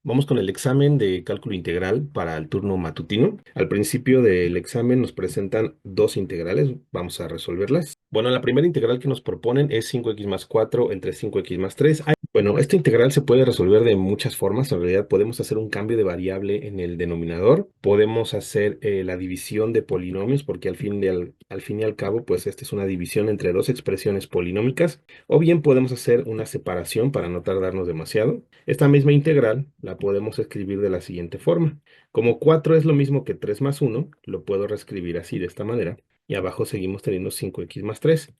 Vamos con el examen de cálculo integral para el turno matutino. Al principio del examen nos presentan dos integrales. Vamos a resolverlas. Bueno, la primera integral que nos proponen es 5x más 4 entre 5x más 3. Bueno, esta integral se puede resolver de muchas formas. En realidad podemos hacer un cambio de variable en el denominador. Podemos hacer la división de polinomios porque al fin y al cabo, pues esta es una división entre dos expresiones polinómicas. O bien podemos hacer una separación para no tardarnos demasiado. Esta misma integral la podemos escribir de la siguiente forma. Como 4 es lo mismo que 3 más 1, lo puedo reescribir así de esta manera. Y abajo seguimos teniendo 5x más 3.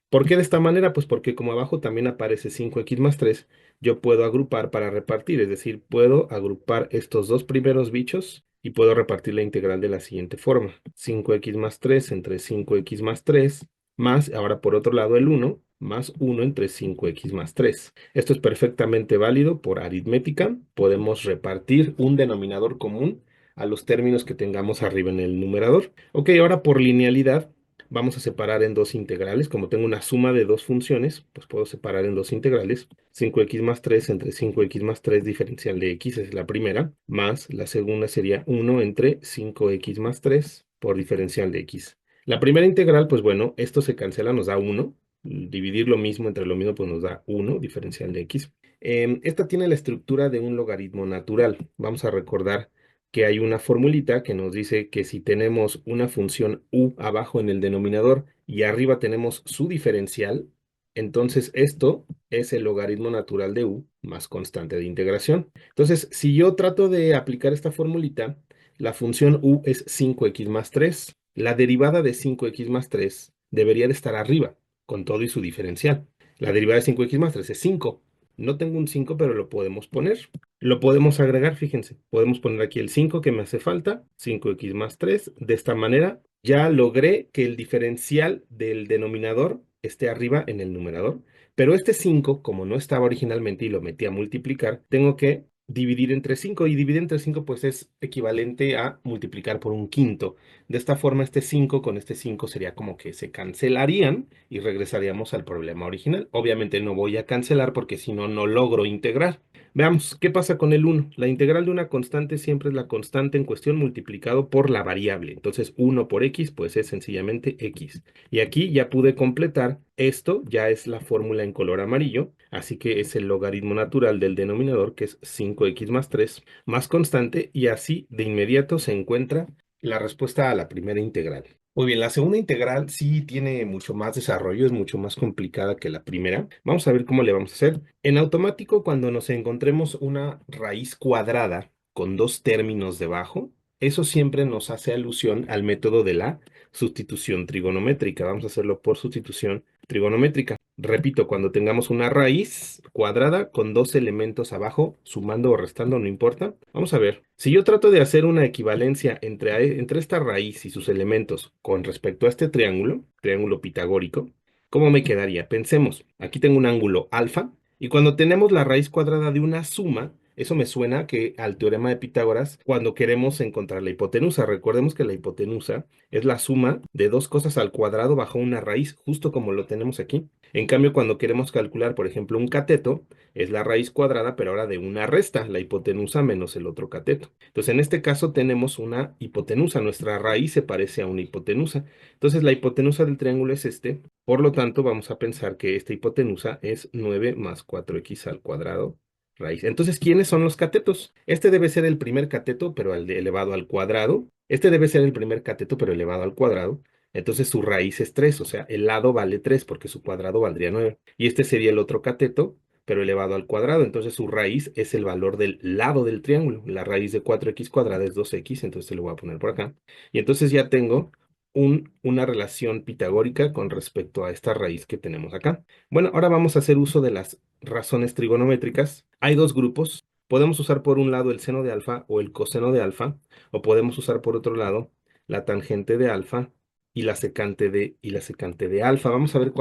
¿Por qué de esta manera? Pues porque como abajo también aparece 5x más 3, yo puedo agrupar para repartir. Es decir, puedo agrupar estos dos primeros bichos y puedo repartir la integral de la siguiente forma. 5x más 3 entre 5x más 3 más, ahora por otro lado el 1, más 1 entre 5x más 3. Esto es perfectamente válido por aritmética. Podemos repartir un denominador común a los términos que tengamos arriba en el numerador. Ok, ahora por linealidad vamos a separar en dos integrales. Como tengo una suma de dos funciones, pues puedo separar en dos integrales. 5x más 3 entre 5x más 3 diferencial de x es la primera, más la segunda sería 1 entre 5x más 3 por diferencial de x. La primera integral, pues bueno, esto se cancela, nos da 1. Dividir lo mismo entre lo mismo, pues nos da 1, diferencial de x. Esta tiene la estructura de un logaritmo natural. Vamos a recordar que hay una formulita que nos dice que si tenemos una función u abajo en el denominador y arriba tenemos su diferencial, entonces esto es el logaritmo natural de u más constante de integración. Entonces, si yo trato de aplicar esta formulita, la función u es 5x más 3. La derivada de 5x más 3 debería de estar arriba, con todo y su diferencial. La derivada de 5x más 3 es 5. No tengo un 5, pero lo podemos poner. Lo podemos agregar, fíjense. Podemos poner aquí el 5 que me hace falta, 5x más 3. De esta manera ya logré que el diferencial del denominador esté arriba en el numerador. Pero este 5, como no estaba originalmente y lo metí a multiplicar, tengo que dividir entre 5 y dividir entre 5 pues es equivalente a multiplicar por un quinto. De esta forma este 5 con este 5 sería como que se cancelarían y regresaríamos al problema original. Obviamente no voy a cancelar porque si no, no logro integrar. Veamos, ¿qué pasa con el 1? La integral de una constante siempre es la constante en cuestión multiplicado por la variable. Entonces 1 por x pues es sencillamente x. Y aquí ya pude completar. Esto ya es la fórmula en color amarillo, así que es el logaritmo natural del denominador, que es 5x más 3, más constante, y así de inmediato se encuentra la respuesta a la primera integral. Muy bien, la segunda integral sí tiene mucho más desarrollo, es mucho más complicada que la primera. Vamos a ver cómo le vamos a hacer. En automático, cuando nos encontremos una raíz cuadrada con dos términos debajo, eso siempre nos hace alusión al método de la sustitución trigonométrica. Vamos a hacerlo por sustitución trigonométrica. Repito, cuando tengamos una raíz cuadrada con dos elementos abajo, sumando o restando, no importa. Vamos a ver. Si yo trato de hacer una equivalencia entre esta raíz y sus elementos con respecto a este triángulo, triángulo pitagórico, ¿cómo me quedaría? Pensemos, aquí tengo un ángulo alfa y cuando tenemos la raíz cuadrada de una suma, eso me suena que al teorema de Pitágoras cuando queremos encontrar la hipotenusa. Recordemos que la hipotenusa es la suma de dos cosas al cuadrado bajo una raíz, justo como lo tenemos aquí. En cambio, cuando queremos calcular, por ejemplo, un cateto, es la raíz cuadrada, pero ahora de una resta, la hipotenusa menos el otro cateto. Entonces, en este caso tenemos una hipotenusa, nuestra raíz se parece a una hipotenusa. Entonces, la hipotenusa del triángulo es este, por lo tanto, vamos a pensar que esta hipotenusa es 9 más 4x al cuadrado raíz. Entonces, ¿quiénes son los catetos? Este debe ser el primer cateto, pero elevado al cuadrado. Este debe ser el primer cateto, pero elevado al cuadrado. Entonces su raíz es 3, o sea, el lado vale 3 porque su cuadrado valdría 9. Y este sería el otro cateto, pero elevado al cuadrado. Entonces su raíz es el valor del lado del triángulo. La raíz de 4x cuadrada es 2x, entonces lo voy a poner por acá. Y entonces ya tengo una relación pitagórica con respecto a esta raíz que tenemos acá. Bueno, ahora vamos a hacer uso de las razones trigonométricas. Hay dos grupos. Podemos usar por un lado el seno de alfa o el coseno de alfa, o podemos usar por otro lado la tangente de alfa y la secante de alfa. Vamos a ver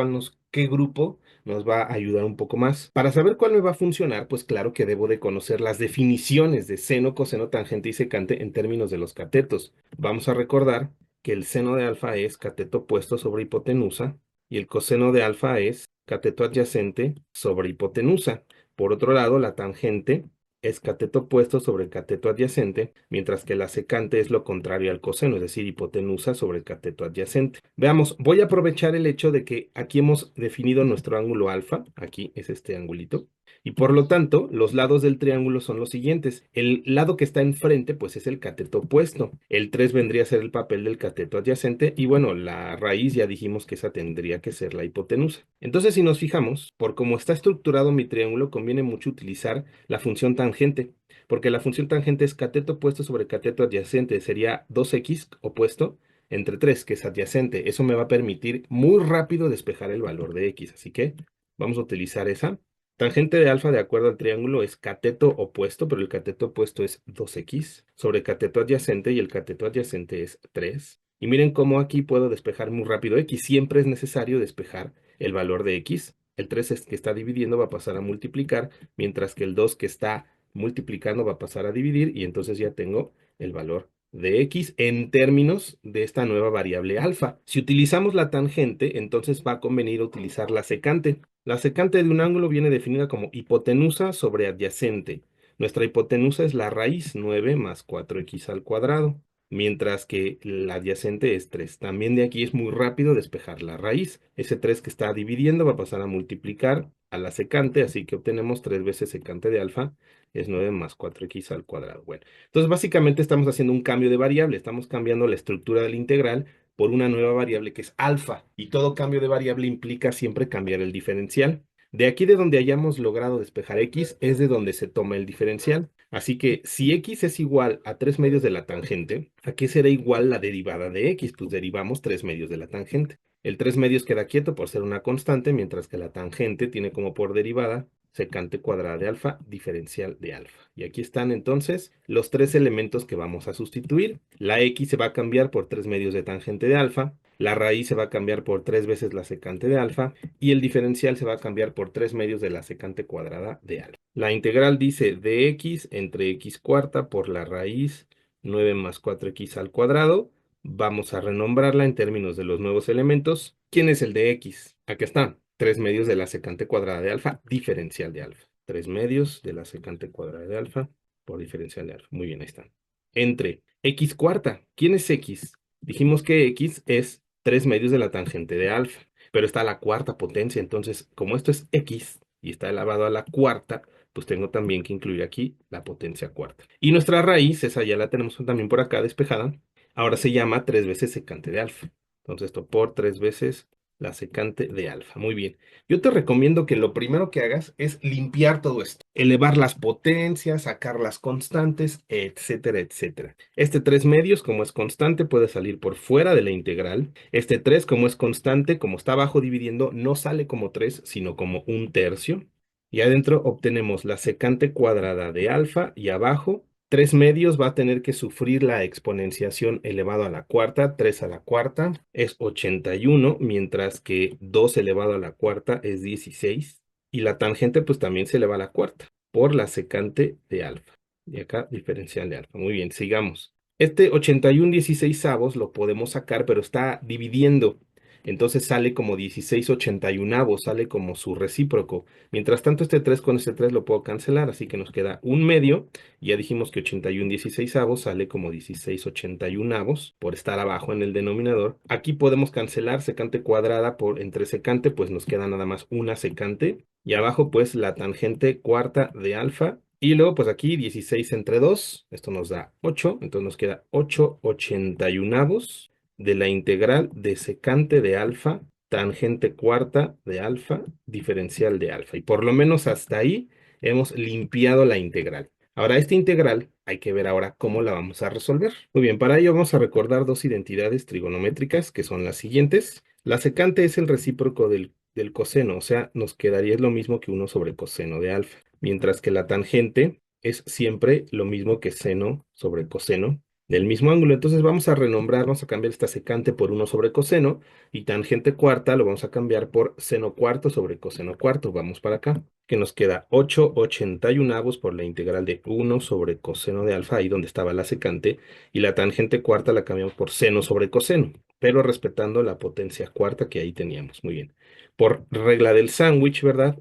qué grupo nos va a ayudar un poco más. Para saber cuál me va a funcionar, pues claro que debo de conocer las definiciones de seno, coseno, tangente y secante en términos de los catetos. Vamos a recordar que el seno de alfa es cateto opuesto sobre hipotenusa y el coseno de alfa es cateto adyacente sobre hipotenusa. Por otro lado, la tangente es cateto opuesto sobre cateto adyacente, mientras que la secante es lo contrario al coseno, es decir, hipotenusa sobre cateto adyacente. Veamos, voy a aprovechar el hecho de que aquí hemos definido nuestro ángulo alfa, aquí es este angulito, y por lo tanto, los lados del triángulo son los siguientes. El lado que está enfrente, pues es el cateto opuesto. El 3 vendría a ser el papel del cateto adyacente y bueno, la raíz ya dijimos que esa tendría que ser la hipotenusa. Entonces, si nos fijamos, por cómo está estructurado mi triángulo, conviene mucho utilizar la función tangente, porque la función tangente es cateto opuesto sobre cateto adyacente, sería 2x opuesto entre 3, que es adyacente. Eso me va a permitir muy rápido despejar el valor de x, así que vamos a utilizar esa. Tangente de alfa de acuerdo al triángulo es cateto opuesto, pero el cateto opuesto es 2x sobre cateto adyacente y el cateto adyacente es 3. Y miren cómo aquí puedo despejar muy rápido x. Siempre es necesario despejar el valor de x. El 3 que está dividiendo va a pasar a multiplicar, mientras que el 2 que está multiplicando va a pasar a dividir y entonces ya tengo el valor de x en términos de esta nueva variable alfa. Si utilizamos la tangente, entonces va a convenir utilizar la secante. La secante de un ángulo viene definida como hipotenusa sobre adyacente. Nuestra hipotenusa es la raíz 9 más 4x al cuadrado, mientras que la adyacente es 3. También de aquí es muy rápido despejar la raíz. Ese 3 que está dividiendo va a pasar a multiplicar a la secante, así que obtenemos 3 veces secante de alfa, es 9 más 4x al cuadrado. Bueno, entonces básicamente estamos haciendo un cambio de variable, estamos cambiando la estructura del integral por una nueva variable que es alfa, y todo cambio de variable implica siempre cambiar el diferencial. De aquí de donde hayamos logrado despejar x es de donde se toma el diferencial. Así que si x es igual a 3 medios de la tangente, ¿a qué será igual la derivada de x? Pues derivamos 3 medios de la tangente. El 3 medios queda quieto por ser una constante, mientras que la tangente tiene como por derivada secante cuadrada de alfa, diferencial de alfa. Y aquí están entonces los tres elementos que vamos a sustituir. La x se va a cambiar por 3 medios de tangente de alfa, la raíz se va a cambiar por 3 veces la secante de alfa y el diferencial se va a cambiar por 3 medios de la secante cuadrada de alfa. La integral dice dx entre x cuarta por la raíz 9 más 4x al cuadrado. Vamos a renombrarla en términos de los nuevos elementos. ¿Quién es el de x? Aquí está. 3 medios de la secante cuadrada de alfa, diferencial de alfa. 3 medios de la secante cuadrada de alfa por diferencial de alfa. Muy bien, ahí están. Entre x cuarta. ¿Quién es x? Dijimos que x es 3 medios de la tangente de alfa, pero está a la cuarta potencia. Entonces, como esto es x y está elevado a la cuarta, pues tengo también que incluir aquí la potencia cuarta. Y nuestra raíz, esa ya la tenemos también por acá despejada, ahora se llama 3 veces secante de alfa. Entonces esto por 3 veces la secante de alfa. Muy bien. Yo te recomiendo que lo primero que hagas es limpiar todo esto. Elevar las potencias, sacar las constantes, etcétera, etcétera. Este 3 medios, como es constante, puede salir por fuera de la integral. Este 3, como es constante, como está abajo dividiendo, no sale como 3, sino como un tercio. Y adentro obtenemos la secante cuadrada de alfa y abajo 3 medios va a tener que sufrir la exponenciación elevado a la cuarta. 3 a la cuarta es 81, mientras que 2 elevado a la cuarta es 16. Y la tangente pues también se eleva a la cuarta por la secante de alfa. Y acá diferencial de alfa. Muy bien, sigamos. Este 81 16avos lo podemos sacar, pero está dividiendo. Entonces sale como 16 81avos, sale como su recíproco. Mientras tanto, este 3 con este 3 lo puedo cancelar, así que nos queda un medio. Ya dijimos que 81 16avos sale como 16 81avos por estar abajo en el denominador. Aquí podemos cancelar secante cuadrada por entre secante, pues nos queda nada más una secante. Y abajo pues la tangente cuarta de alfa. Y luego pues aquí 16 entre 2, esto nos da 8, entonces nos queda 8 81avos de la integral de secante de alfa, tangente cuarta de alfa, diferencial de alfa. Y por lo menos hasta ahí hemos limpiado la integral. Ahora, esta integral hay que ver ahora cómo la vamos a resolver. Muy bien, para ello vamos a recordar dos identidades trigonométricas que son las siguientes. La secante es el recíproco del coseno, o sea, nos quedaría lo mismo que 1 sobre coseno de alfa, mientras que la tangente es siempre lo mismo que seno sobre coseno del mismo ángulo. Entonces vamos a renombrar, vamos a cambiar esta secante por 1 sobre coseno y tangente cuarta lo vamos a cambiar por seno cuarto sobre coseno cuarto. Vamos para acá, que nos queda 8 81avos por la integral de 1 sobre coseno de alfa, ahí donde estaba la secante, y la tangente cuarta la cambiamos por seno sobre coseno, pero respetando la potencia cuarta que ahí teníamos. Muy bien. Por regla del sándwich, ¿verdad?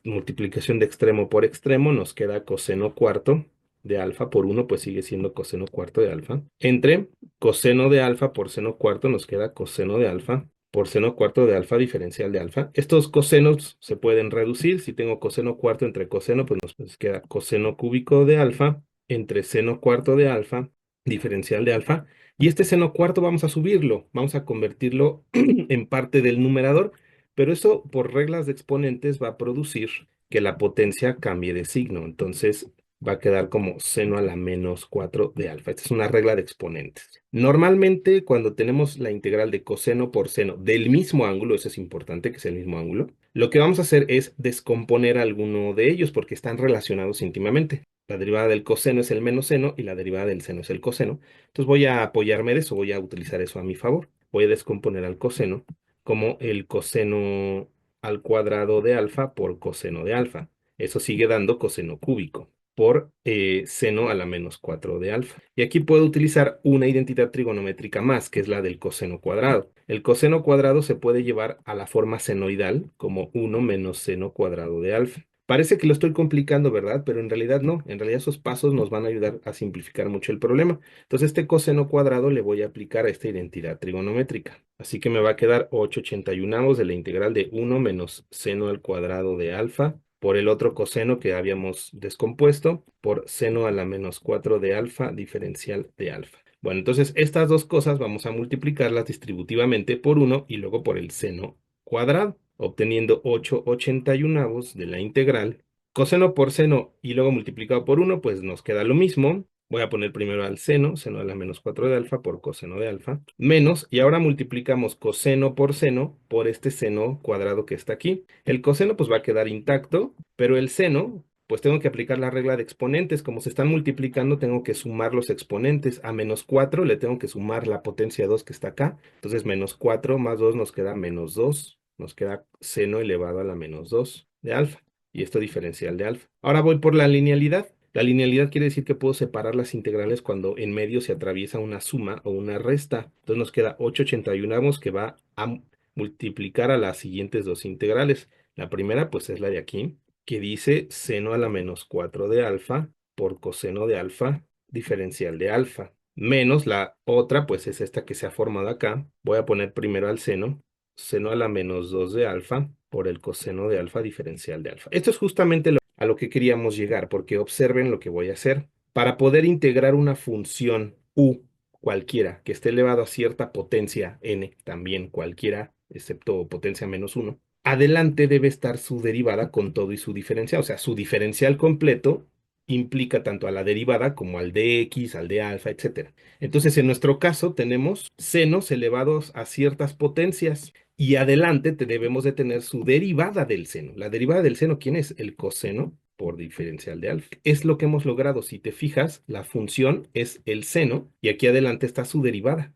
multiplicación de extremo por extremo, nos queda coseno cuarto de alfa por 1, pues sigue siendo coseno cuarto de alfa. Entre coseno de alfa por seno cuarto nos queda coseno de alfa por seno cuarto de alfa diferencial de alfa. Estos cosenos se pueden reducir. Si tengo coseno cuarto entre coseno, pues nos queda coseno cúbico de alfa entre seno cuarto de alfa diferencial de alfa. Y este seno cuarto vamos a subirlo, vamos a convertirlo en parte del numerador, pero eso por reglas de exponentes va a producir que la potencia cambie de signo. Entonces va a quedar como seno a la menos 4 de alfa. Esta es una regla de exponentes. Normalmente cuando tenemos la integral de coseno por seno del mismo ángulo, eso es importante que sea el mismo ángulo, lo que vamos a hacer es descomponer alguno de ellos porque están relacionados íntimamente. La derivada del coseno es el menos seno y la derivada del seno es el coseno. Entonces voy a apoyarme de eso, voy a utilizar eso a mi favor. Voy a descomponer al coseno como el coseno al cuadrado de alfa por coseno de alfa. Eso sigue dando coseno cúbico por seno a la menos 4 de alfa. Y aquí puedo utilizar una identidad trigonométrica más, que es la del coseno cuadrado. El coseno cuadrado se puede llevar a la forma senoidal como 1 menos seno cuadrado de alfa. Parece que lo estoy complicando, ¿verdad? Pero en realidad no. En realidad esos pasos nos van a ayudar a simplificar mucho el problema. Entonces este coseno cuadrado le voy a aplicar a esta identidad trigonométrica. Así que me va a quedar 8/81 de la integral de 1 menos seno al cuadrado de alfa por el otro coseno que habíamos descompuesto por seno a la menos 4 de alfa diferencial de alfa. Bueno, entonces estas dos cosas vamos a multiplicarlas distributivamente por 1 y luego por el seno cuadrado, obteniendo 8/81 de la integral. Coseno por seno y luego multiplicado por 1, pues nos queda lo mismo. Voy a poner primero al seno a la menos 4 de alfa por coseno de alfa, menos, y ahora multiplicamos coseno por este seno cuadrado que está aquí. El coseno pues va a quedar intacto, pero el seno, pues tengo que aplicar la regla de exponentes. Como se están multiplicando, tengo que sumar los exponentes. A menos 4 le tengo que sumar la potencia 2 que está acá. Entonces menos 4 más 2 nos queda menos 2. Nos queda seno elevado a la menos 2 de alfa. Y esto diferencial de alfa. Ahora voy por la linealidad. La linealidad quiere decir que puedo separar las integrales cuando en medio se atraviesa una suma o una resta. Entonces nos queda 8/81 que va a multiplicar a las siguientes dos integrales. La primera pues es la de aquí, que dice seno a la menos 4 de alfa por coseno de alfa diferencial de alfa. Menos la otra pues es esta que se ha formado acá. Voy a poner primero al seno a la menos 2 de alfa por el coseno de alfa diferencial de alfa. Esto es justamente a lo que queríamos llegar, porque observen lo que voy a hacer. Para poder integrar una función u cualquiera que esté elevado a cierta potencia n, también cualquiera, excepto potencia menos 1, adelante debe estar su derivada con todo y su diferencial. O sea, su diferencial completo implica tanto a la derivada como al de x, al de alfa, etcétera. Entonces, en nuestro caso, tenemos senos elevados a ciertas potencias y adelante debemos de tener su derivada del seno. La derivada del seno, ¿quién es? El coseno por diferencial de alfa. Es lo que hemos logrado. Si te fijas, la función es el seno y aquí adelante está su derivada.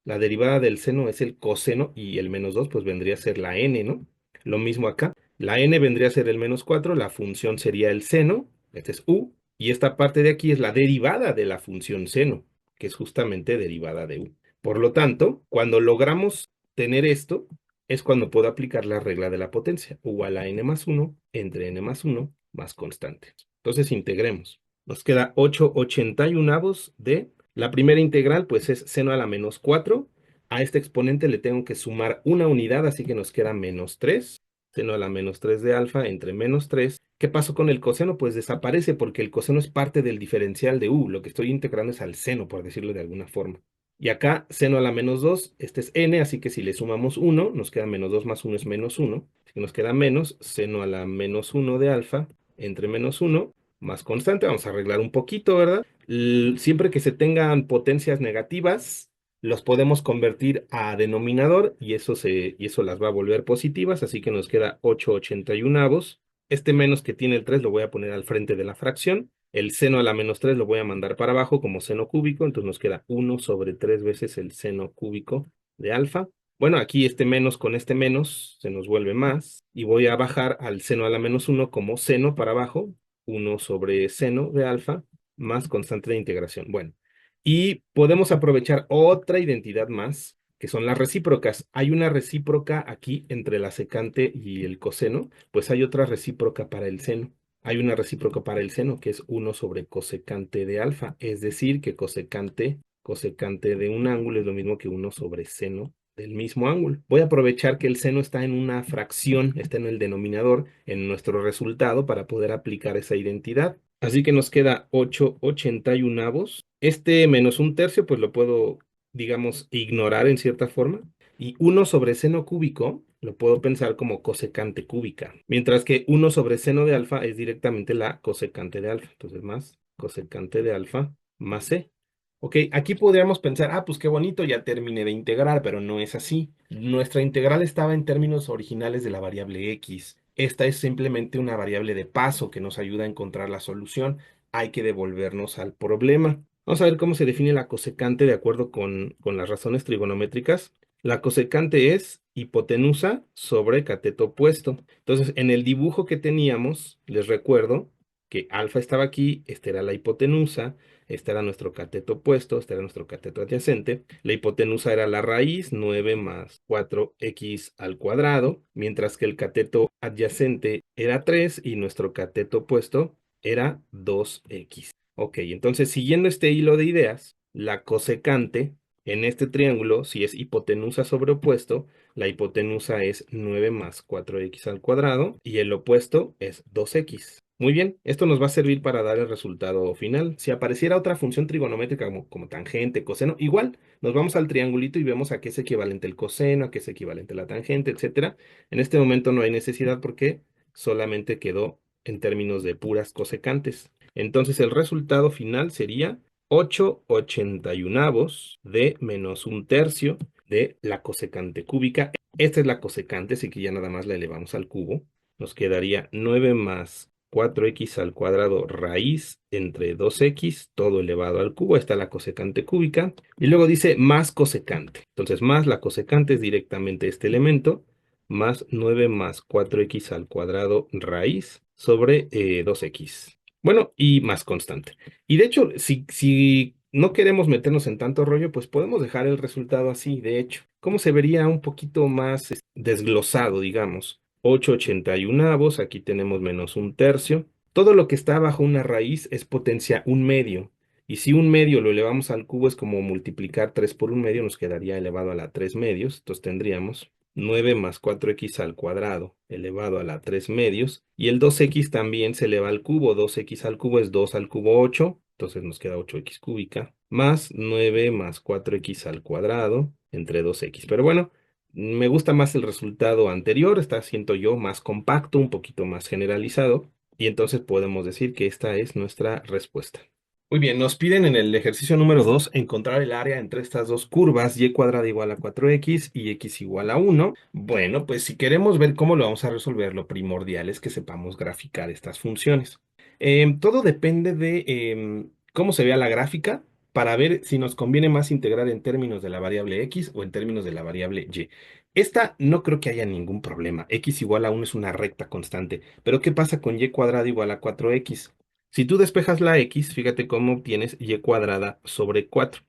La derivada del seno es el coseno y el menos 2 pues vendría a ser la n, ¿no? Lo mismo acá. La n vendría a ser el menos 4, la función sería el seno, este es u, y esta parte de aquí es la derivada de la función seno, que es justamente derivada de u. Por lo tanto, cuando logramos tener esto, es cuando puedo aplicar la regla de la potencia, u a la n más 1 entre n más 1 más constante. Entonces integremos. Nos queda 8/81 de la primera integral, pues es seno a la menos 4. A este exponente le tengo que sumar una unidad, así que nos queda menos 3. Seno a la menos 3 de alfa entre menos 3. ¿Qué pasó con el coseno? Pues desaparece porque el coseno es parte del diferencial de u. Lo que estoy integrando es al seno, por decirlo de alguna forma. Y acá, seno a la menos 2, este es n, así que si le sumamos 1, nos queda menos 2 más 1 es menos 1. Así que nos queda menos seno a la menos 1 de alfa entre menos 1 más constante. Vamos a arreglar un poquito, ¿verdad? Siempre que se tengan potencias negativas, los podemos convertir a denominador y eso las va a volver positivas, así que nos queda 8/81. Este menos que tiene el 3 lo voy a poner al frente de la fracción. El seno a la menos 3 lo voy a mandar para abajo como seno cúbico, entonces nos queda 1 sobre 3 veces el seno cúbico de alfa. Bueno, aquí este menos con este menos se nos vuelve más y voy a bajar al seno a la menos 1 como seno para abajo, 1 sobre seno de alfa más constante de integración. Bueno, y podemos aprovechar otra identidad más que son las recíprocas. Hay una recíproca aquí entre la secante y el coseno, pues hay otra recíproca para el seno. Hay una recíproca para el seno que es uno sobre cosecante de alfa, es decir, que cosecante de un ángulo es lo mismo que uno sobre seno del mismo ángulo. Voy a aprovechar que el seno está en una fracción, está en el denominador, en nuestro resultado para poder aplicar esa identidad. Así que nos queda 8/81. Este menos un tercio, pues lo puedo, digamos, ignorar en cierta forma. Y uno sobre seno cúbico lo puedo pensar como cosecante cúbica. Mientras que uno sobre seno de alfa es directamente la cosecante de alfa. Entonces más cosecante de alfa más c. Ok, aquí podríamos pensar, pues qué bonito, ya terminé de integrar, pero no es así. Nuestra integral estaba en términos originales de la variable x. Esta es simplemente una variable de paso que nos ayuda a encontrar la solución. Hay que devolvernos al problema. Vamos a ver cómo se define la cosecante de acuerdo con las razones trigonométricas. La cosecante es hipotenusa sobre cateto opuesto. Entonces, en el dibujo que teníamos, les recuerdo que alfa estaba aquí, esta era la hipotenusa, este era nuestro cateto opuesto, este era nuestro cateto adyacente. La hipotenusa era la raíz, 9 más 4x al cuadrado, mientras que el cateto adyacente era 3 y nuestro cateto opuesto era 2x. Ok, entonces siguiendo este hilo de ideas, la cosecante en este triángulo, si es hipotenusa sobre opuesto, la hipotenusa es 9 más 4x al cuadrado y el opuesto es 2x. Muy bien, esto nos va a servir para dar el resultado final. Si apareciera otra función trigonométrica como tangente, coseno, igual nos vamos al triangulito y vemos a qué es equivalente el coseno, a qué es equivalente la tangente, etcétera. En este momento no hay necesidad porque solamente quedó en términos de puras cosecantes. Entonces el resultado final sería 8/81 de menos un tercio de la cosecante cúbica. Esta es la cosecante, así que ya nada más la elevamos al cubo. Nos quedaría 9 más 4x al cuadrado raíz entre 2x, todo elevado al cubo. Está la cosecante cúbica. Y luego dice más cosecante. Entonces, más la cosecante es directamente este elemento, más 9 más 4x al cuadrado raíz sobre 2x. Bueno, y más constante. Y de hecho, si no queremos meternos en tanto rollo, pues podemos dejar el resultado así, de hecho. ¿Cómo se vería un poquito más desglosado, digamos? 8/81, aquí tenemos menos un tercio. Todo lo que está bajo una raíz es potencia un medio. Y si un medio lo elevamos al cubo es como multiplicar 3 por un medio, nos quedaría elevado a la 3 medios. Entonces tendríamos 9 más 4x al cuadrado elevado a la 3 medios. Y el 2x también se eleva al cubo. 2x al cubo es 2 al cubo 8. Entonces nos queda 8x cúbica. Más 9 más 4x al cuadrado entre 2x. Pero bueno, me gusta más el resultado anterior. Está, siento yo, más compacto, un poquito más generalizado. Y entonces podemos decir que esta es nuestra respuesta. Muy bien, nos piden en el ejercicio número 2 encontrar el área entre estas dos curvas, y cuadrada igual a 4x y x igual a 1. Bueno, pues si queremos ver cómo lo vamos a resolver, lo primordial es que sepamos graficar estas funciones. Todo depende de cómo se vea la gráfica para ver si nos conviene más integrar en términos de la variable x o en términos de la variable y. Esta no creo que haya ningún problema. X igual a 1 es una recta constante. Pero ¿qué pasa con y cuadrada igual a 4x? Si tú despejas la x, fíjate cómo obtienes y cuadrada sobre 4.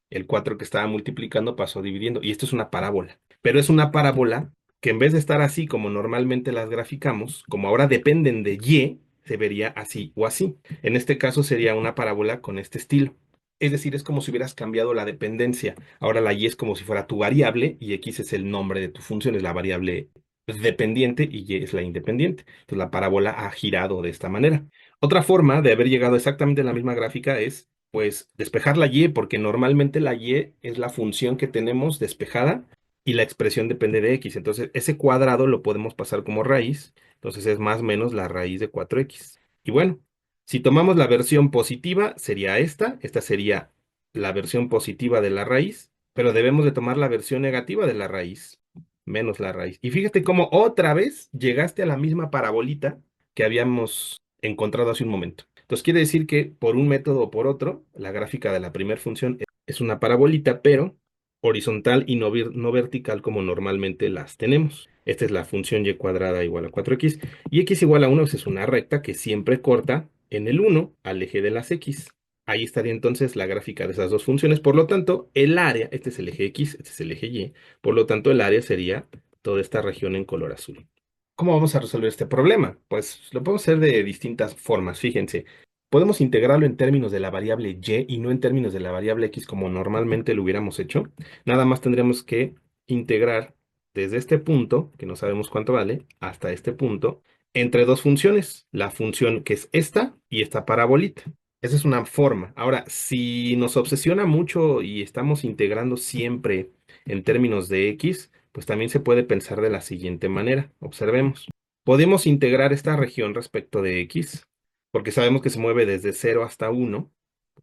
El 4 que estaba multiplicando pasó dividiendo. Y esto es una parábola. Pero es una parábola que en vez de estar así como normalmente las graficamos, como ahora dependen de y, se vería así o así. En este caso sería una parábola con este estilo. Es decir, es como si hubieras cambiado la dependencia. Ahora la y es como si fuera tu variable y x es el nombre de tu función, es la variable dependiente y y es la independiente. Entonces la parábola ha girado de esta manera. Otra forma de haber llegado exactamente a la misma gráfica es, pues, despejar la y, porque normalmente la y es la función que tenemos despejada y la expresión depende de x. Entonces, ese cuadrado lo podemos pasar como raíz. Entonces, es más o menos la raíz de 4x. Y bueno, si tomamos la versión positiva, sería esta sería la versión positiva de la raíz, pero debemos de tomar la versión negativa de la raíz, menos la raíz. Y fíjate cómo otra vez llegaste a la misma parabolita que habíamos encontrado hace un momento. Entonces quiere decir que por un método o por otro, la gráfica de la primera función es una parabolita, pero horizontal y no vertical como normalmente las tenemos. Esta es la función y cuadrada igual a 4x y x igual a 1 pues es una recta que siempre corta en el 1 al eje de las x. Ahí estaría entonces la gráfica de esas dos funciones. Por lo tanto, el área, este es el eje X, este es el eje Y. Por lo tanto, el área sería toda esta región en color azul. ¿Cómo vamos a resolver este problema? Pues lo podemos hacer de distintas formas. Fíjense, podemos integrarlo en términos de la variable y y no en términos de la variable x como normalmente lo hubiéramos hecho. Nada más tendríamos que integrar desde este punto, que no sabemos cuánto vale, hasta este punto, entre dos funciones. La función que es esta y esta parabolita. Esa es una forma. Ahora, si nos obsesiona mucho y estamos integrando siempre en términos de x, pues también se puede pensar de la siguiente manera. Observemos. Podemos integrar esta región respecto de x, porque sabemos que se mueve desde 0 hasta 1,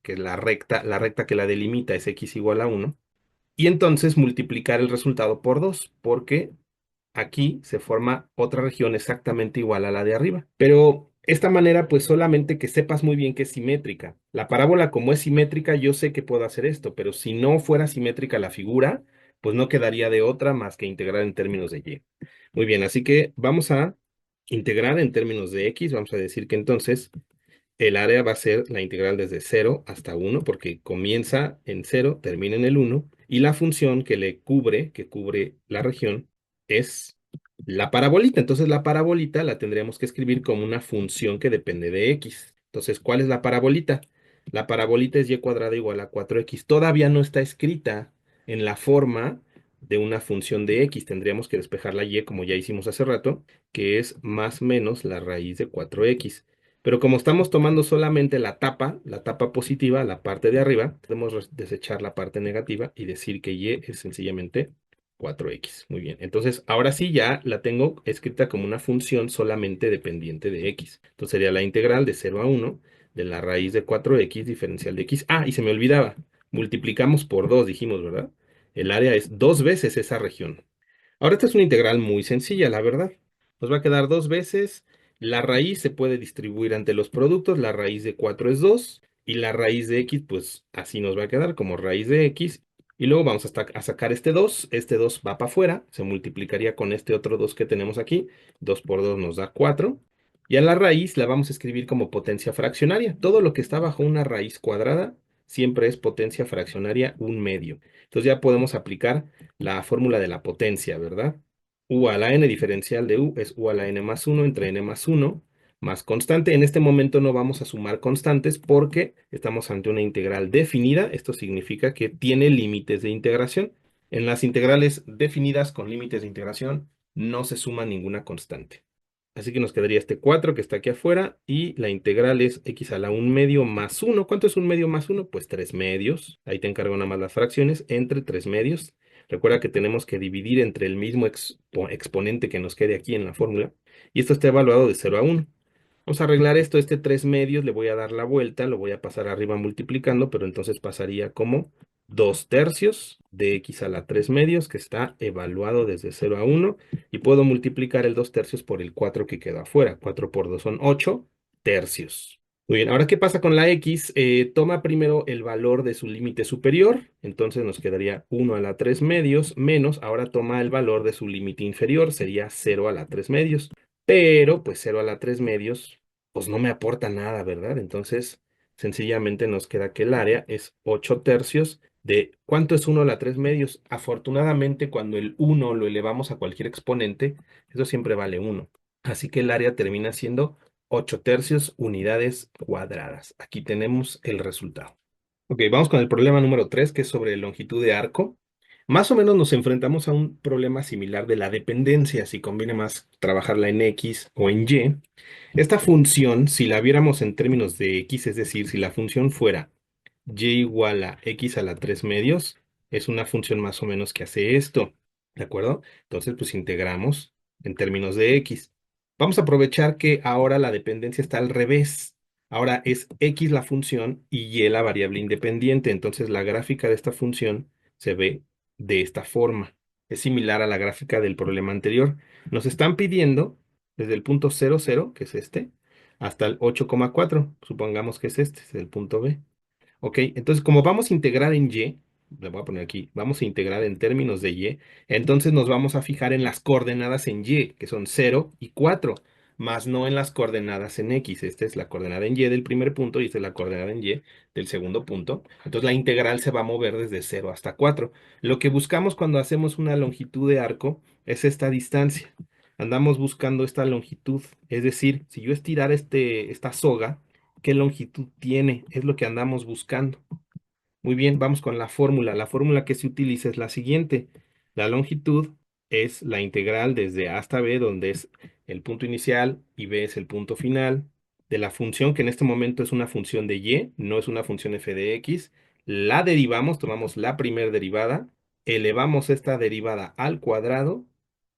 que la recta que la delimita es x igual a 1, y entonces multiplicar el resultado por 2, porque aquí se forma otra región exactamente igual a la de arriba. Pero esta manera, pues solamente que sepas muy bien que es simétrica. La parábola, como es simétrica, yo sé que puedo hacer esto, pero si no fuera simétrica la figura, pues no quedaría de otra más que integrar en términos de y. Muy bien, así que vamos a integrar en términos de x. Vamos a decir que entonces el área va a ser la integral desde 0 hasta 1, porque comienza en 0, termina en el 1, y la función que cubre la región, es la parabolita. Entonces la parabolita la tendríamos que escribir como una función que depende de x. Entonces, ¿cuál es la parabolita? La parabolita es y cuadrada igual a 4x. Todavía no está escrita en la forma de una función de x. Tendríamos que despejar la y como ya hicimos hace rato, que es más menos la raíz de 4x. Pero como estamos tomando solamente la tapa positiva, la parte de arriba, podemos desechar la parte negativa y decir que y es sencillamente 4x. Muy bien. Entonces, ahora sí ya la tengo escrita como una función solamente dependiente de x. Entonces sería la integral de 0 a 1 de la raíz de 4x diferencial de x. Ah, y se me olvidaba. Multiplicamos por 2, dijimos, ¿verdad? El área es dos veces esa región. Ahora esta es una integral muy sencilla, la verdad. Nos va a quedar dos veces. La raíz se puede distribuir ante los productos. La raíz de 4 es 2 y la raíz de x, pues así nos va a quedar como raíz de x. Y luego vamos a sacar este 2. Este 2 va para afuera. Se multiplicaría con este otro 2 que tenemos aquí. 2 por 2 nos da 4. Y a la raíz la vamos a escribir como potencia fraccionaria. Todo lo que está bajo una raíz cuadrada siempre es potencia fraccionaria un medio. Entonces ya podemos aplicar la fórmula de la potencia, ¿verdad? U a la n diferencial de u es u a la n más 1 entre n más 1 más constante. En este momento no vamos a sumar constantes porque estamos ante una integral definida. Esto significa que tiene límites de integración. En las integrales definidas con límites de integración no se suma ninguna constante. Así que nos quedaría este 4 que está aquí afuera y la integral es x a la 1 medio más 1. ¿Cuánto es 1 medio más 1? Pues 3 medios. Ahí te encargo nada más las fracciones entre 3 medios. Recuerda que tenemos que dividir entre el mismo exponente que nos quede aquí en la fórmula. Y esto está evaluado de 0 a 1. Vamos a arreglar esto. Este 3 medios le voy a dar la vuelta, lo voy a pasar arriba multiplicando, pero entonces pasaría como 2 tercios de x a la 3 medios, que está evaluado desde 0 a 1. Y puedo multiplicar el 2 tercios por el 4 que queda afuera. 4 por 2 son 8 tercios. Muy bien, ahora ¿qué pasa con la x? Toma primero el valor de su límite superior, entonces nos quedaría 1 a la 3 medios, menos, ahora toma el valor de su límite inferior, sería 0 a la 3 medios. Pero, pues 0 a la 3 medios, pues no me aporta nada, ¿verdad? Entonces, sencillamente nos queda que el área es 8 tercios de ¿cuánto es 1 a la 3 medios? Afortunadamente, cuando el 1 lo elevamos a cualquier exponente, eso siempre vale 1. Así que el área termina siendo 8 tercios unidades cuadradas. Aquí tenemos el resultado. Ok, vamos con el problema número 3, que es sobre longitud de arco. Más o menos nos enfrentamos a un problema similar de la dependencia, si conviene más trabajarla en X o en Y. Esta función, si la viéramos en términos de X, es decir, si la función fuera Y igual a X a la 3 medios, es una función más o menos que hace esto, ¿de acuerdo? Entonces, pues integramos en términos de X. Vamos a aprovechar que ahora la dependencia está al revés. Ahora es X la función y Y la variable independiente. Entonces, la gráfica de esta función se ve de esta forma. Es similar a la gráfica del problema anterior. Nos están pidiendo desde el punto 0, que es este, hasta el 8,4. Supongamos que es el punto B. Ok, entonces como vamos a integrar en Y, le voy a poner aquí, vamos a integrar en términos de Y, entonces nos vamos a fijar en las coordenadas en Y, que son 0 y 4. más no en las coordenadas en X. Esta es la coordenada en Y del primer punto y esta es la coordenada en Y del segundo punto. Entonces la integral se va a mover desde 0 hasta 4. Lo que buscamos cuando hacemos una longitud de arco es esta distancia. Andamos buscando esta longitud, es decir, si yo estirara esta soga, ¿qué longitud tiene? Es lo que andamos buscando. Muy bien, vamos con la fórmula. La fórmula que se utiliza es la siguiente. La longitud es la integral desde A hasta B, donde es el punto inicial y B es el punto final, de la función que en este momento es una función de Y, no es una función f de x. La derivamos, tomamos la primera derivada, elevamos esta derivada al cuadrado,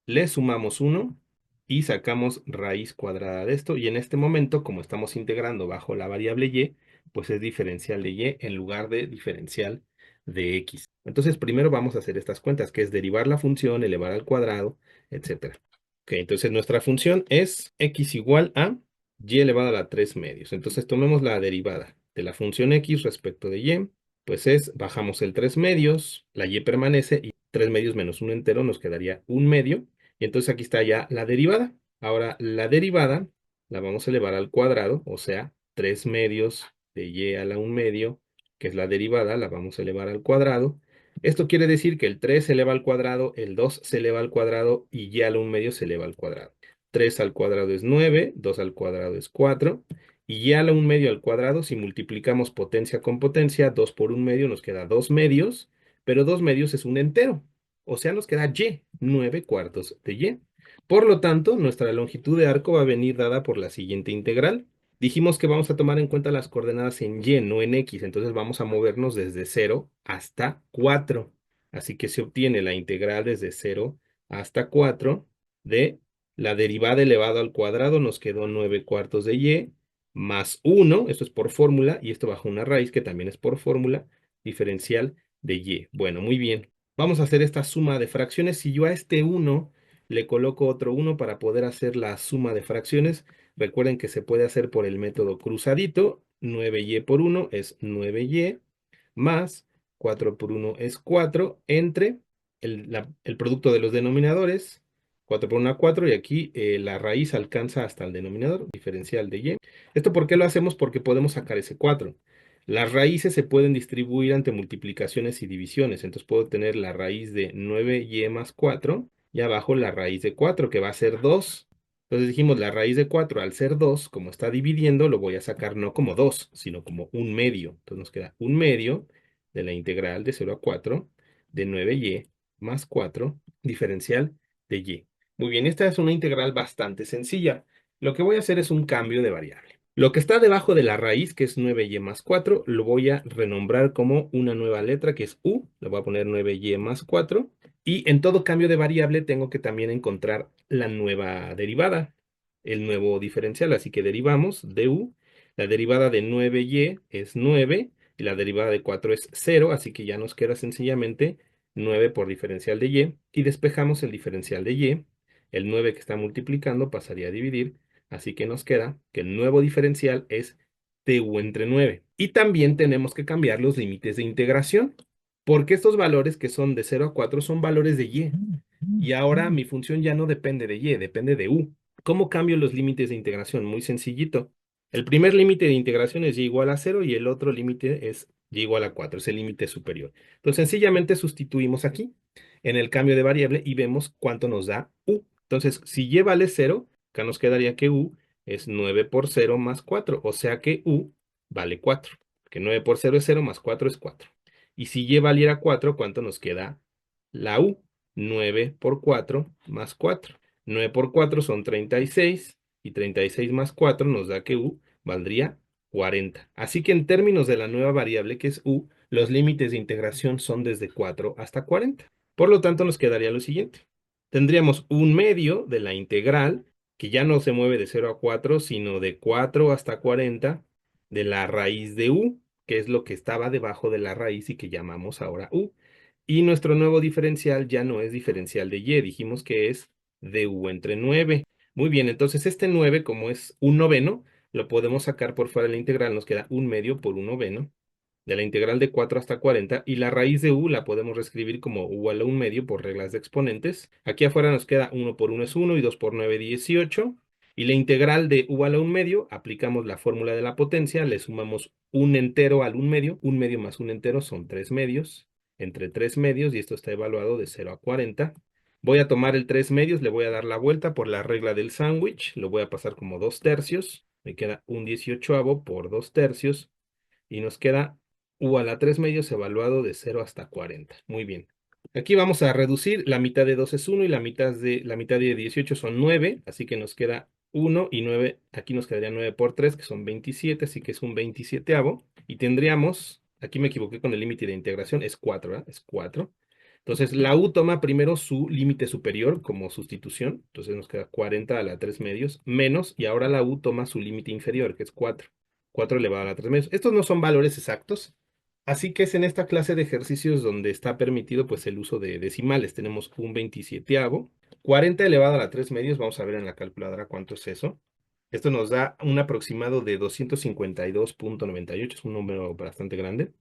le sumamos 1 y sacamos raíz cuadrada de esto. Y en este momento, como estamos integrando bajo la variable Y, pues es diferencial de Y en lugar de diferencial de X. Entonces, primero vamos a hacer estas cuentas, que es derivar la función, elevar al cuadrado, etcétera. Ok, entonces nuestra función es X igual a Y elevado a la 3 medios. Entonces, tomemos la derivada de la función X respecto de Y, pues bajamos el 3 medios, la Y permanece y 3 medios menos un entero nos quedaría un medio. Y entonces aquí está ya la derivada. Ahora, la derivada la vamos a elevar al cuadrado, o sea, 3 medios de y a la 1 medio, que es la derivada, la vamos a elevar al cuadrado. Esto quiere decir que el 3 se eleva al cuadrado, el 2 se eleva al cuadrado y y a la 1 medio se eleva al cuadrado. 3 al cuadrado es 9, 2 al cuadrado es 4, y y a la 1 medio al cuadrado, si multiplicamos potencia con potencia, 2 por 1 medio nos queda 2 medios, pero 2 medios es un entero, o sea, nos queda y, 9 cuartos de y. Por lo tanto, nuestra longitud de arco va a venir dada por la siguiente integral. Dijimos que vamos a tomar en cuenta las coordenadas en Y, no en X, entonces vamos a movernos desde 0 hasta 4. Así que se obtiene la integral desde 0 hasta 4 de la derivada elevado al cuadrado, nos quedó 9 cuartos de Y, más 1, esto es por fórmula, y esto bajo una raíz que también es por fórmula, diferencial de Y. Bueno, muy bien. Vamos a hacer esta suma de fracciones. Si yo a este 1 le coloco otro 1 para poder hacer la suma de fracciones, recuerden que se puede hacer por el método cruzadito. 9y por 1 es 9y, más 4 por 1 es 4, entre el producto de los denominadores. 4 por 1 a 4, y aquí la raíz alcanza hasta el denominador, diferencial de y. ¿Esto por qué lo hacemos? Porque podemos sacar ese 4. Las raíces se pueden distribuir ante multiplicaciones y divisiones. Entonces puedo tener la raíz de 9y más 4 y abajo la raíz de 4, que va a ser 2. Entonces dijimos, la raíz de 4 al ser 2, como está dividiendo, lo voy a sacar no como 2, sino como un medio. Entonces nos queda un medio de la integral de 0 a 4 de 9y más 4, diferencial de y. Muy bien, esta es una integral bastante sencilla. Lo que voy a hacer es un cambio de variable. Lo que está debajo de la raíz, que es 9y más 4, lo voy a renombrar como una nueva letra, que es u. Le voy a poner 9y más 4. Y en todo cambio de variable tengo que también encontrar la nueva derivada, el nuevo diferencial. Así que derivamos de u. La derivada de 9y es 9 y la derivada de 4 es 0. Así que ya nos queda sencillamente 9 por diferencial de y. Y despejamos el diferencial de y. El 9 que está multiplicando pasaría a dividir. Así que nos queda que el nuevo diferencial es du entre 9. Y también tenemos que cambiar los límites de integración, porque estos valores que son de 0 a 4 son valores de y. Y ahora mi función ya no depende de y, depende de u. ¿Cómo cambio los límites de integración? Muy sencillito. El primer límite de integración es y igual a 0 y el otro límite es y igual a 4, es el límite superior. Entonces sencillamente sustituimos aquí en el cambio de variable y vemos cuánto nos da u. Entonces, si y vale 0, acá nos quedaría que u es 9 por 0 más 4, o sea que u vale 4, que 9 por 0 es 0 más 4 es 4. Y si y valiera 4, ¿cuánto nos queda la u? 9 por 4 más 4. 9 por 4 son 36 y 36 más 4 nos da que u valdría 40. Así que en términos de la nueva variable que es u, los límites de integración son desde 4 hasta 40. Por lo tanto, nos quedaría lo siguiente. Tendríamos un medio de la integral, que ya no se mueve de 0 a 4, sino de 4 hasta 40, de la raíz de u, que es lo que estaba debajo de la raíz y que llamamos ahora u. Y nuestro nuevo diferencial ya no es diferencial de y, dijimos que es du entre 9. Muy bien, entonces este 9, como es un noveno, lo podemos sacar por fuera de la integral, nos queda un medio por un noveno de la integral de 4 hasta 40, y la raíz de u la podemos reescribir como u igual a un medio por reglas de exponentes. Aquí afuera nos queda 1 por 1 es 1 y 2 por 9, 18. Y la integral de u igual a un medio, aplicamos la fórmula de la potencia, le sumamos un entero al un medio más un entero son 3 medios, entre 3 medios, y esto está evaluado de 0 a 40. Voy a tomar el 3 medios, le voy a dar la vuelta por la regla del sándwich, lo voy a pasar como 2 tercios, me queda un 18avo por 2 tercios, y nos queda u a la 3 medios evaluado de 0 hasta 40. Muy bien. Aquí vamos a reducir, la mitad de 2 es 1 y la mitad de 18 son 9, así que nos queda 1 y 9, aquí nos quedaría 9 por 3, que son 27, así que es un 27avo. Y tendríamos, aquí me equivoqué con el límite de integración, es 4, ¿verdad? Es 4. Entonces la u toma primero su límite superior como sustitución, entonces nos queda 40 a la 3 medios, menos, y ahora la u toma su límite inferior, que es 4. 4 elevado a la 3 medios. Estos no son valores exactos, así que es en esta clase de ejercicios donde está permitido pues el uso de decimales. Tenemos un 27avo, 40 elevado a la 3 medios, vamos a ver en la calculadora cuánto es eso. Esto nos da un aproximado de 252,98, es un número bastante grande.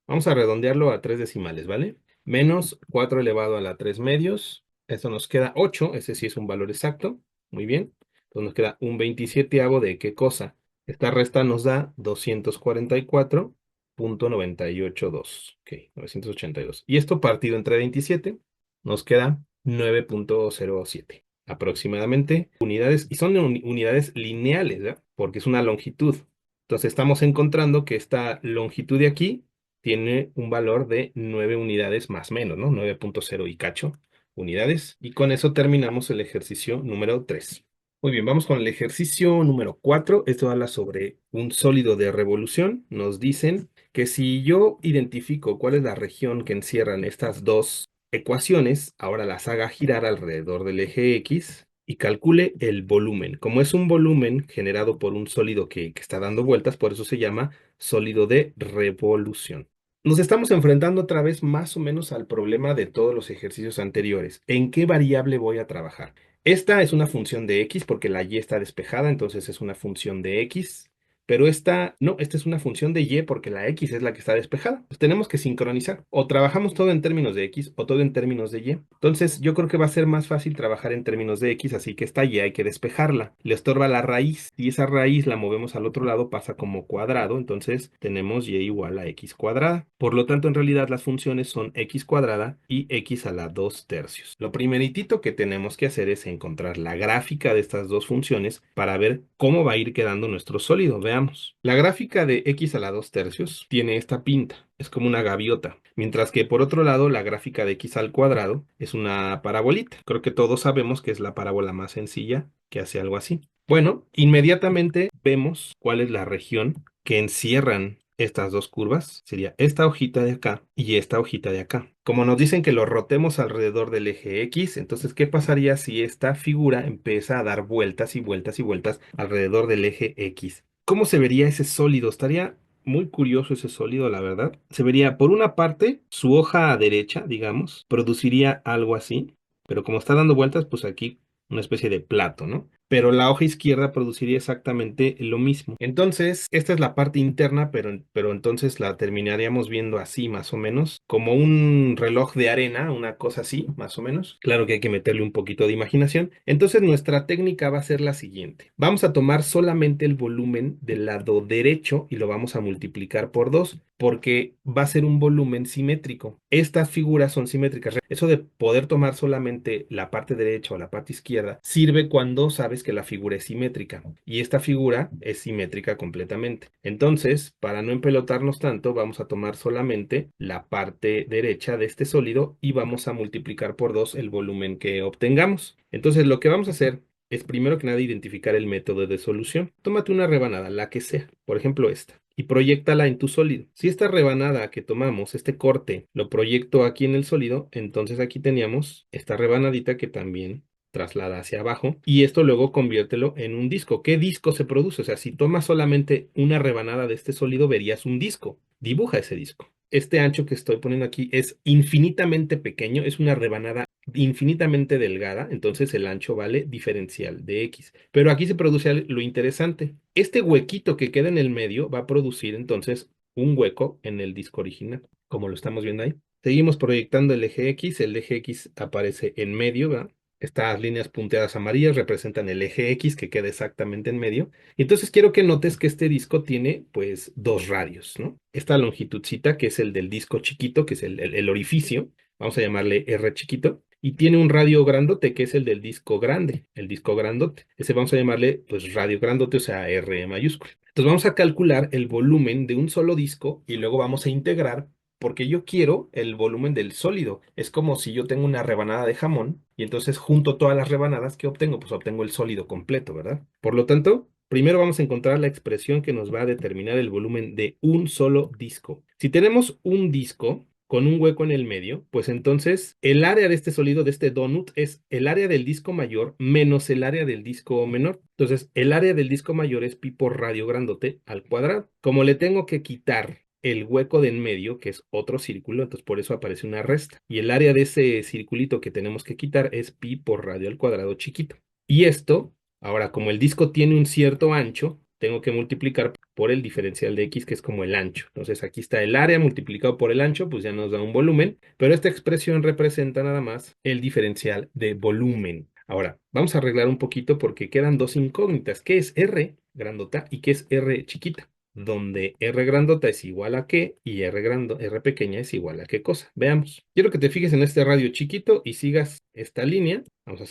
Vamos a redondearlo a 3 decimales, ¿vale? Menos 4 elevado a la 3 medios, esto nos queda 8, ese sí es un valor exacto, muy bien. Entonces nos queda un 27avo de ¿qué cosa? Esta resta nos da 244,982. Ok, 982. Y esto partido entre 27 nos queda 9,07 aproximadamente unidades, y son unidades lineales, ¿verdad? Porque es una longitud. Entonces estamos encontrando que esta longitud de aquí tiene un valor de 9 unidades más o menos, ¿no? 9,0 y cacho unidades. Y con eso terminamos el ejercicio número 3. Muy bien, vamos con el ejercicio número 4. Esto habla sobre un sólido de revolución. Nos dicen que si yo identifico cuál es la región que encierran estas dos ecuaciones, ahora las haga girar alrededor del eje X y calcule el volumen. Como es un volumen generado por un sólido que está dando vueltas, por eso se llama sólido de revolución. Nos estamos enfrentando otra vez más o menos al problema de todos los ejercicios anteriores. ¿En qué variable voy a trabajar? Esta es una función de x porque la y está despejada, entonces es una función de x. Pero esta, no, esta es una función de y porque la x es la que está despejada. Pues tenemos que sincronizar. O trabajamos todo en términos de x o todo en términos de y. Entonces yo creo que va a ser más fácil trabajar en términos de x, así que esta y hay que despejarla. Le estorba la raíz. Si esa raíz la movemos al otro lado, pasa como cuadrado. Entonces tenemos y igual a x cuadrada. Por lo tanto, en realidad las funciones son x cuadrada y x a la 2 tercios. Lo primeritito que tenemos que hacer es encontrar la gráfica de estas dos funciones para ver cómo va a ir quedando nuestro sólido. Veamos. La gráfica de x a la 2 tercios tiene esta pinta. Es como una gaviota. Mientras que por otro lado, la gráfica de x al cuadrado es una parabolita. Creo que todos sabemos que es la parábola más sencilla que hace algo así. Bueno, inmediatamente vemos cuál es la región que encierran estas dos curvas. Sería esta hojita de acá y esta hojita de acá. Como nos dicen que lo rotemos alrededor del eje X, entonces, ¿qué pasaría si esta figura empieza a dar vueltas y vueltas y vueltas alrededor del eje X? ¿Cómo se vería ese sólido? Estaría muy curioso ese sólido, la verdad. Se vería, por una parte, su hoja derecha, digamos, produciría algo así, pero como está dando vueltas, pues aquí una especie de plato, ¿no? Pero la hoja izquierda produciría exactamente lo mismo. Entonces, esta es la parte interna, pero entonces la terminaríamos viendo así, más o menos, como un reloj de arena, una cosa así, más o menos. Claro que hay que meterle un poquito de imaginación. Entonces, nuestra técnica va a ser la siguiente. Vamos a tomar solamente el volumen del lado derecho y lo vamos a multiplicar por 2 porque va a ser un volumen simétrico. Estas figuras son simétricas. Eso de poder tomar solamente la parte derecha o la parte izquierda sirve cuando sabes que la figura es simétrica. Y esta figura es simétrica completamente. Entonces, para no empelotarnos tanto, vamos a tomar solamente la parte derecha de este sólido y vamos a multiplicar por 2 el volumen que obtengamos. Entonces, lo que vamos a hacer es primero que nada identificar el método de solución. Tómate una rebanada, la que sea, por ejemplo esta, y proyéctala en tu sólido. Si esta rebanada que tomamos, este corte, lo proyecto aquí en el sólido, entonces aquí teníamos esta rebanadita que también traslada hacia abajo y esto luego conviértelo en un disco. ¿Qué disco se produce? O sea, si tomas solamente una rebanada de este sólido, verías un disco. Dibuja ese disco. Este ancho que estoy poniendo aquí es infinitamente pequeño, es una rebanada infinitamente delgada, entonces el ancho vale diferencial de x. Pero aquí se produce lo interesante. Este huequito que queda en el medio va a producir entonces un hueco en el disco original, como lo estamos viendo ahí. Seguimos proyectando el eje X aparece en medio, ¿verdad? Estas líneas punteadas amarillas representan el eje X que queda exactamente en medio. Y entonces quiero que notes que este disco tiene pues dos radios, ¿no? Esta longitudcita que es el del disco chiquito, que es el orificio, vamos a llamarle R chiquito, y tiene un radio grandote que es el del disco grande, el disco grandote. Ese vamos a llamarle pues radio grandote, o sea, R mayúscula. Entonces vamos a calcular el volumen de un solo disco y luego vamos a integrar porque yo quiero el volumen del sólido. Es como si yo tengo una rebanada de jamón y entonces junto todas las rebanadas que obtengo, pues obtengo el sólido completo, ¿verdad? Por lo tanto, primero vamos a encontrar la expresión que nos va a determinar el volumen de un solo disco. Si tenemos un disco con un hueco en el medio, pues entonces el área de este sólido, de este donut, es el área del disco mayor menos el área del disco menor. Entonces, el área del disco mayor es pi por radio grandote al cuadrado. Como le tengo que quitar el hueco de en medio, que es otro círculo, entonces por eso aparece una resta. Y el área de ese circulito que tenemos que quitar es pi por radio al cuadrado chiquito. Y esto, ahora como el disco tiene un cierto ancho, tengo que multiplicar por el diferencial de x, que es como el ancho. Entonces aquí está el área multiplicado por el ancho, pues ya nos da un volumen, pero esta expresión representa nada más el diferencial de volumen. Ahora, vamos a arreglar un poquito porque quedan dos incógnitas. ¿Qué es R grandota y qué es R chiquita? Donde R grandota es igual a qué y R pequeña es igual a qué cosa. Veamos. Quiero que te fijes en este radio chiquito y sigas esta línea. Vamos a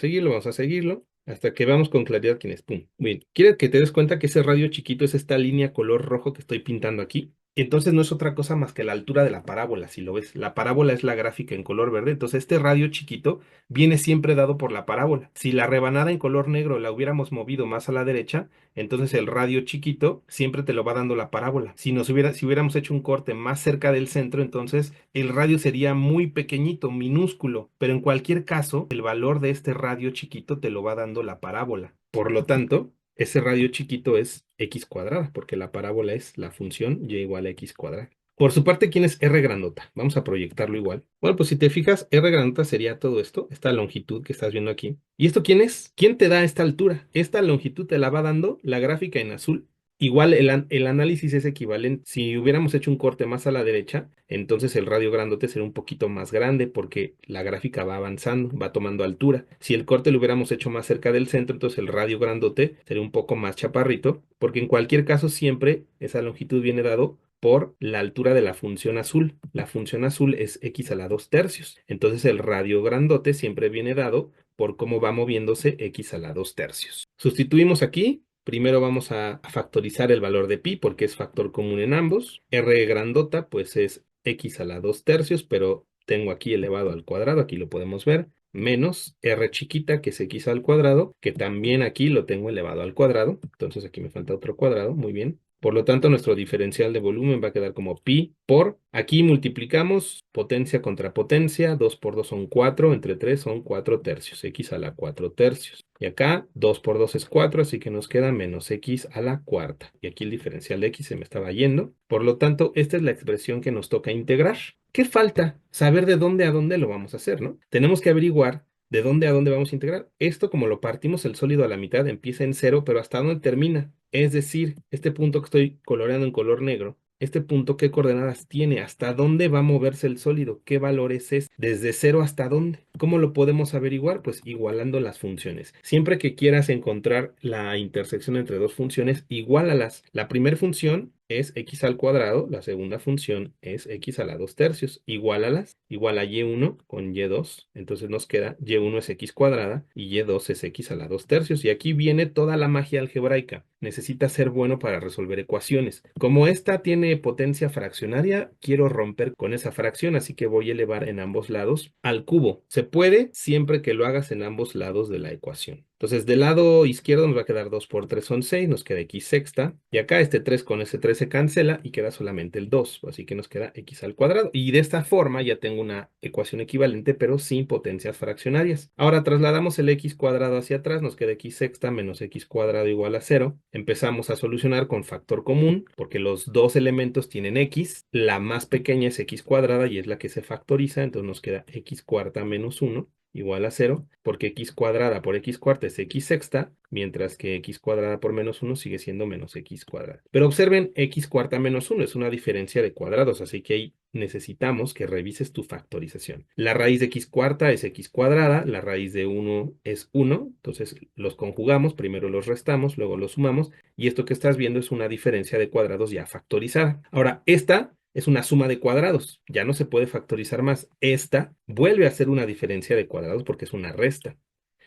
seguirlo, hasta que veamos con claridad quién es. Pum. Bien, quiero que te des cuenta que ese radio chiquito es esta línea color rojo que estoy pintando aquí. Entonces no es otra cosa más que la altura de la parábola, si lo ves. La parábola es la gráfica en color verde. Entonces este radio chiquito viene siempre dado por la parábola. Si la rebanada en color negro la hubiéramos movido más a la derecha, entonces el radio chiquito siempre te lo va dando la parábola. Si hubiéramos hecho un corte más cerca del centro, entonces el radio sería muy pequeñito, minúsculo, pero en cualquier caso, el valor de este radio chiquito te lo va dando la parábola. Por lo tanto, ese radio chiquito es x cuadrada, porque la parábola es la función y igual a x cuadrada. Por su parte, ¿quién es R grandota? Vamos a proyectarlo igual. Bueno, pues si te fijas, R grandota sería todo esto, esta longitud que estás viendo aquí. ¿Y esto quién es? ¿Quién te da esta altura? Esta longitud te la va dando la gráfica en azul. Igual el análisis es equivalente. Si hubiéramos hecho un corte más a la derecha, entonces el radio grandote sería un poquito más grande porque la gráfica va avanzando, va tomando altura. Si el corte lo hubiéramos hecho más cerca del centro, entonces el radio grandote sería un poco más chaparrito, porque en cualquier caso siempre esa longitud viene dado por la altura de la función azul. La función azul es x a la 2 tercios. Entonces el radio grandote siempre viene dado por cómo va moviéndose x a la 2 tercios. Sustituimos aquí. Primero vamos a factorizar el valor de pi porque es factor común en ambos. R grandota pues es x a la 2 tercios, pero tengo aquí elevado al cuadrado, aquí lo podemos ver, menos r chiquita que es x al cuadrado, que también aquí lo tengo elevado al cuadrado. Entonces aquí me falta otro cuadrado, muy bien. Por lo tanto, nuestro diferencial de volumen va a quedar como pi por, aquí multiplicamos potencia contra potencia, 2 por 2 son 4, entre 3 son 4 tercios, x a la 4 tercios. Y acá 2 por 2 es 4, así que nos queda menos x a la cuarta. Y aquí el diferencial de x se me estaba yendo. Por lo tanto, esta es la expresión que nos toca integrar. ¿Qué falta? Saber de dónde a dónde lo vamos a hacer, ¿no? Tenemos que averiguar de dónde a dónde vamos a integrar. Esto, como lo partimos el sólido a la mitad, empieza en cero, pero ¿hasta dónde termina? Es decir, este punto que estoy coloreando en color negro, este punto, ¿qué coordenadas tiene? ¿Hasta dónde va a moverse el sólido? ¿Qué valores es? ¿Desde cero hasta dónde? ¿Cómo lo podemos averiguar? Pues igualando las funciones. Siempre que quieras encontrar la intersección entre dos funciones, igualalas. La primera función es x al cuadrado, la segunda función es x a la 2 tercios. Igualalas, igual a y1 con y2. Entonces nos queda y1 es x cuadrada y y2 es x a la 2 tercios. Y aquí viene toda la magia algebraica. Necesita ser bueno para resolver ecuaciones. Como esta tiene potencia fraccionaria, quiero romper con esa fracción, así que voy a elevar en ambos lados al cubo. Se puede siempre que lo hagas en ambos lados de la ecuación. Entonces, del lado izquierdo nos va a quedar 2 por 3 son 6, nos queda x sexta. Y acá este 3 con ese 3 se cancela y queda solamente el 2. Así que nos queda x al cuadrado. Y de esta forma ya tengo una ecuación equivalente, pero sin potencias fraccionarias. Ahora trasladamos el x cuadrado hacia atrás, nos queda x sexta menos x cuadrado igual a 0. Empezamos a solucionar con factor común, porque los dos elementos tienen x. La más pequeña es x cuadrada y es la que se factoriza, entonces nos queda x cuarta menos 1 igual a 0, porque x cuadrada por x cuarta es x sexta, mientras que x cuadrada por menos 1 sigue siendo menos x cuadrada. Pero observen, x cuarta menos 1 es una diferencia de cuadrados, así que hay necesitamos que revises tu factorización. La raíz de x cuarta es x cuadrada, la raíz de 1 es 1, entonces los conjugamos, primero los restamos, luego los sumamos, y esto que estás viendo es una diferencia de cuadrados ya factorizada. Ahora, esta es una suma de cuadrados, ya no se puede factorizar más. Esta vuelve a ser una diferencia de cuadrados porque es una resta.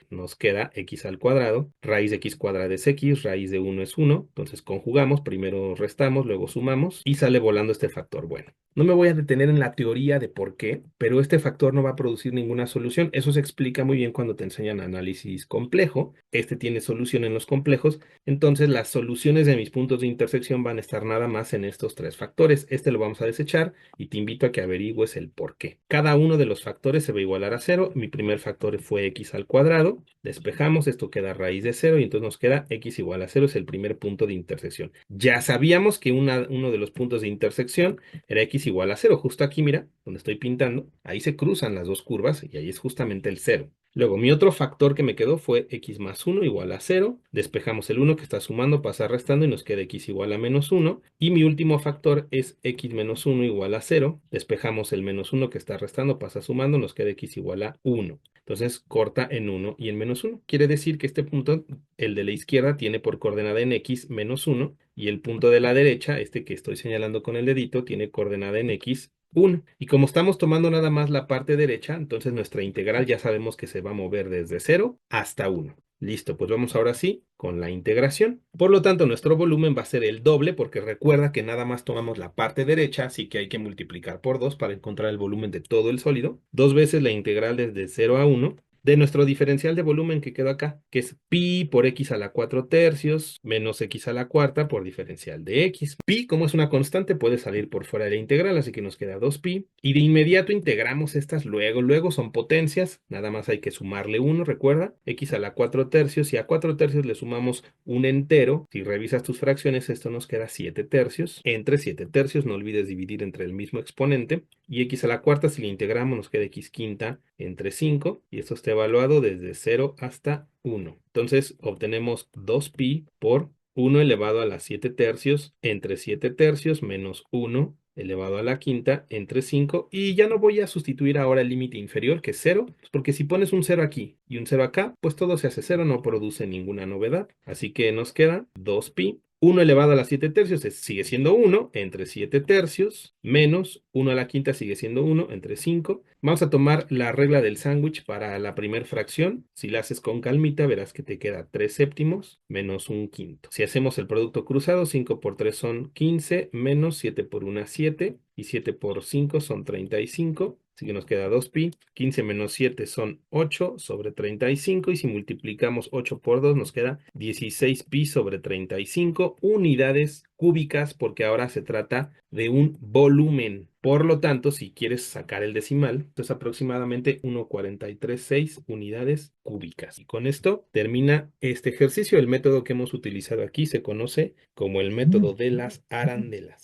Nos queda x al cuadrado, raíz de x cuadrada es x, raíz de 1 es 1, entonces conjugamos, primero restamos, luego sumamos y sale volando este factor. Bueno, no me voy a detener en la teoría de por qué, pero este factor no va a producir ninguna solución. Eso se explica muy bien cuando te enseñan análisis complejo. Este tiene solución en los complejos, entonces las soluciones de mis puntos de intersección van a estar nada más en estos tres factores. Este lo vamos a desechar y te invito a que averigües el por qué. Cada uno de los factores se va a igualar a cero. Mi primer factor fue x al cuadrado. Despejamos, esto queda raíz de 0 y entonces nos queda x igual a 0, es el primer punto de intersección. Ya sabíamos que uno de los puntos de intersección era x igual a 0. Justo aquí, mira, donde estoy pintando, ahí se cruzan las dos curvas y ahí es justamente el 0. Luego, mi otro factor que me quedó fue x más 1 igual a 0. Despejamos el 1 que está sumando, pasa restando y nos queda x igual a menos 1. Y mi último factor es x menos 1 igual a 0. Despejamos el menos 1 que está restando, pasa sumando, nos queda x igual a 1. Entonces corta en 1 y en menos 1. Quiere decir que este punto, el de la izquierda, tiene por coordenada en x menos 1 y el punto de la derecha, este que estoy señalando con el dedito, tiene coordenada en x 1. Y como estamos tomando nada más la parte derecha, entonces nuestra integral ya sabemos que se va a mover desde 0 hasta 1. Listo, pues vamos ahora sí con la integración. Por lo tanto, nuestro volumen va a ser el doble porque recuerda que nada más tomamos la parte derecha, así que hay que multiplicar por 2 para encontrar el volumen de todo el sólido. Dos veces la integral desde 0 a 1 de nuestro diferencial de volumen que quedó acá, que es pi por x a la 4 tercios menos x a la cuarta por diferencial de x. Pi, como es una constante, puede salir por fuera de la integral, así que nos queda 2pi. Y de inmediato integramos estas luego son potencias, nada más hay que sumarle 1, recuerda, x a la 4 tercios, y a 4 tercios le sumamos un entero. Si revisas tus fracciones, esto nos queda 7 tercios. Entre 7 tercios, no olvides dividir entre el mismo exponente. Y x a la cuarta, si le integramos, nos queda x quinta entre 5, y esto está evaluado desde 0 hasta 1. Entonces obtenemos 2pi por 1 elevado a la 7 tercios entre 7 tercios menos 1 elevado a la quinta entre 5, y ya no voy a sustituir ahora el límite inferior, que es 0, porque si pones un 0 aquí y un 0 acá, pues todo se hace 0, no produce ninguna novedad. Así que nos queda 2pi. 1 elevado a la 7 tercios sigue siendo 1 entre 7 tercios, menos 1 a la quinta sigue siendo 1 entre 5. Vamos a tomar la regla del sándwich para la primera fracción. Si la haces con calmita, verás que te queda 3 séptimos menos un quinto. Si hacemos el producto cruzado, 5 por 3 son 15, menos 7 por 1, 7, y 7 por 5 son 35. Así que nos queda 2pi. 15 menos 7 son 8 sobre 35. Y si multiplicamos 8 por 2 nos queda 16pi sobre 35 unidades cúbicas, porque ahora se trata de un volumen. Por lo tanto, si quieres sacar el decimal, es aproximadamente 1,436 unidades cúbicas. Y con esto termina este ejercicio. El método que hemos utilizado aquí se conoce como el método de las arandelas.